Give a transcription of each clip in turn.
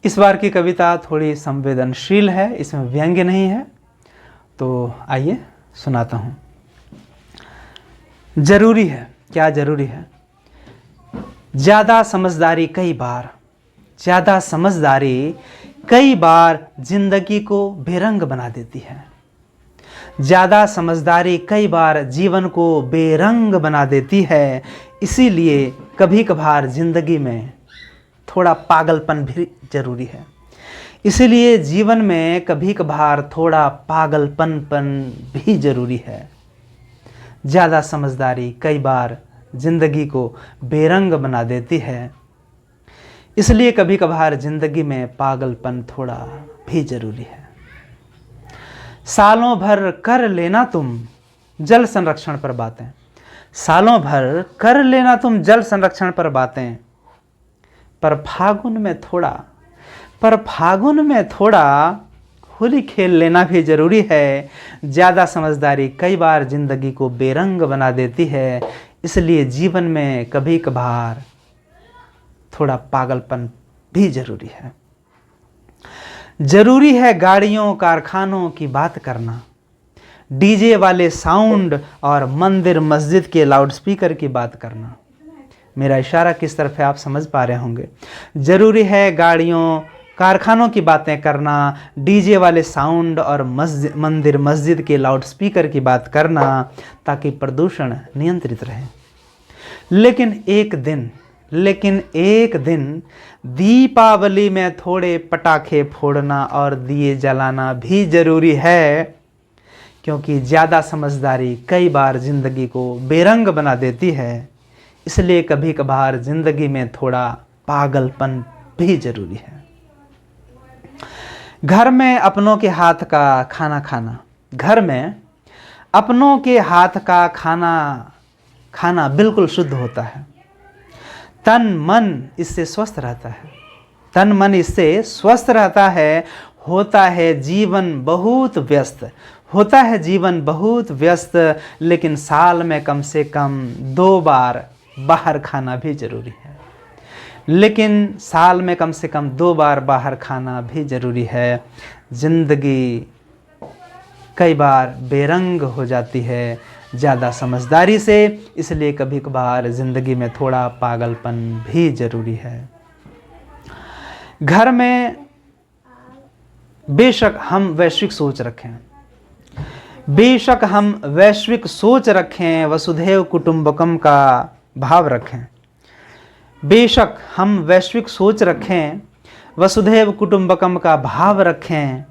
इस बार की कविता थोड़ी संवेदनशील है, इसमें व्यंग्य नहीं है, तो आइए सुनाता हूँ। जरूरी है, क्या जरूरी है? ज़्यादा समझदारी कई बार जिंदगी को बेरंग बना देती है। ज़्यादा समझदारी कई बार जीवन को बेरंग बना देती है। इसीलिए कभी कभार जिंदगी में थोड़ा पागलपन भी जरूरी है। इसीलिए जीवन में कभी कभार थोड़ा पागलपन भी जरूरी है। ज़्यादा समझदारी कई बार जिंदगी को बेरंग बना देती है। इसलिए कभी कभार जिंदगी में पागलपन थोड़ा भी जरूरी है। सालों भर कर लेना तुम जल संरक्षण पर बातें, सालों भर कर लेना तुम जल संरक्षण पर बातें, पर फागुन में थोड़ा होली खेल लेना भी जरूरी है। ज़्यादा समझदारी कई बार जिंदगी को बेरंग बना देती है। इसलिए जीवन में कभी कभार थोड़ा पागलपन भी जरूरी है। जरूरी है गाड़ियों कारखानों की बात करना, डीजे वाले साउंड और मंदिर मस्जिद के लाउडस्पीकर की बात करना। मेरा इशारा किस तरफ है आप समझ पा रहे होंगे। जरूरी है गाड़ियों कारखानों की बातें करना, डीजे वाले साउंड और मंदिर मस्जिद के लाउडस्पीकर की बात करना, ताकि प्रदूषण नियंत्रित रहे। लेकिन एक दिन दीपावली में थोड़े पटाखे फोड़ना और दिए जलाना भी जरूरी है, क्योंकि ज़्यादा समझदारी कई बार जिंदगी को बेरंग बना देती है। इसलिए कभी कभार जिंदगी में थोड़ा पागलपन भी जरूरी है। घर में अपनों के हाथ का खाना खाना, घर में अपनों के हाथ का खाना बिल्कुल शुद्ध होता है। तन मन इससे स्वस्थ रहता है। होता है जीवन बहुत व्यस्त, लेकिन साल में कम से कम 2 बार बाहर खाना भी जरूरी है। जिंदगी कई बार बेरंग हो जाती है ज़्यादा समझदारी से। इसलिए कभी कभार ज़िंदगी में थोड़ा पागलपन भी जरूरी है। घर में बेशक हम वैश्विक सोच रखें, वसुधैव कुटुंबकम का भाव रखें। बेशक हम वैश्विक सोच रखें, वसुधैव कुटुंबकम का भाव रखें,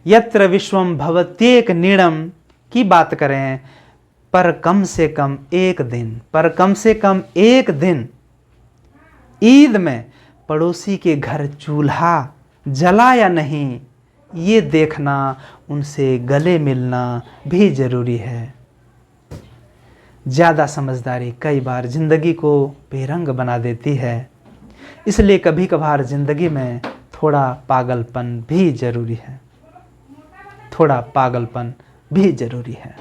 यत्र विश्वम भवत्येक निर्णम की बात करें, पर कम से कम एक दिन ईद में पड़ोसी के घर चूल्हा जला या नहीं, ये देखना, उनसे गले मिलना भी जरूरी है। ज़्यादा समझदारी कई बार जिंदगी को बेरंग बना देती है। इसलिए कभी कभार जिंदगी में थोड़ा पागलपन भी जरूरी है।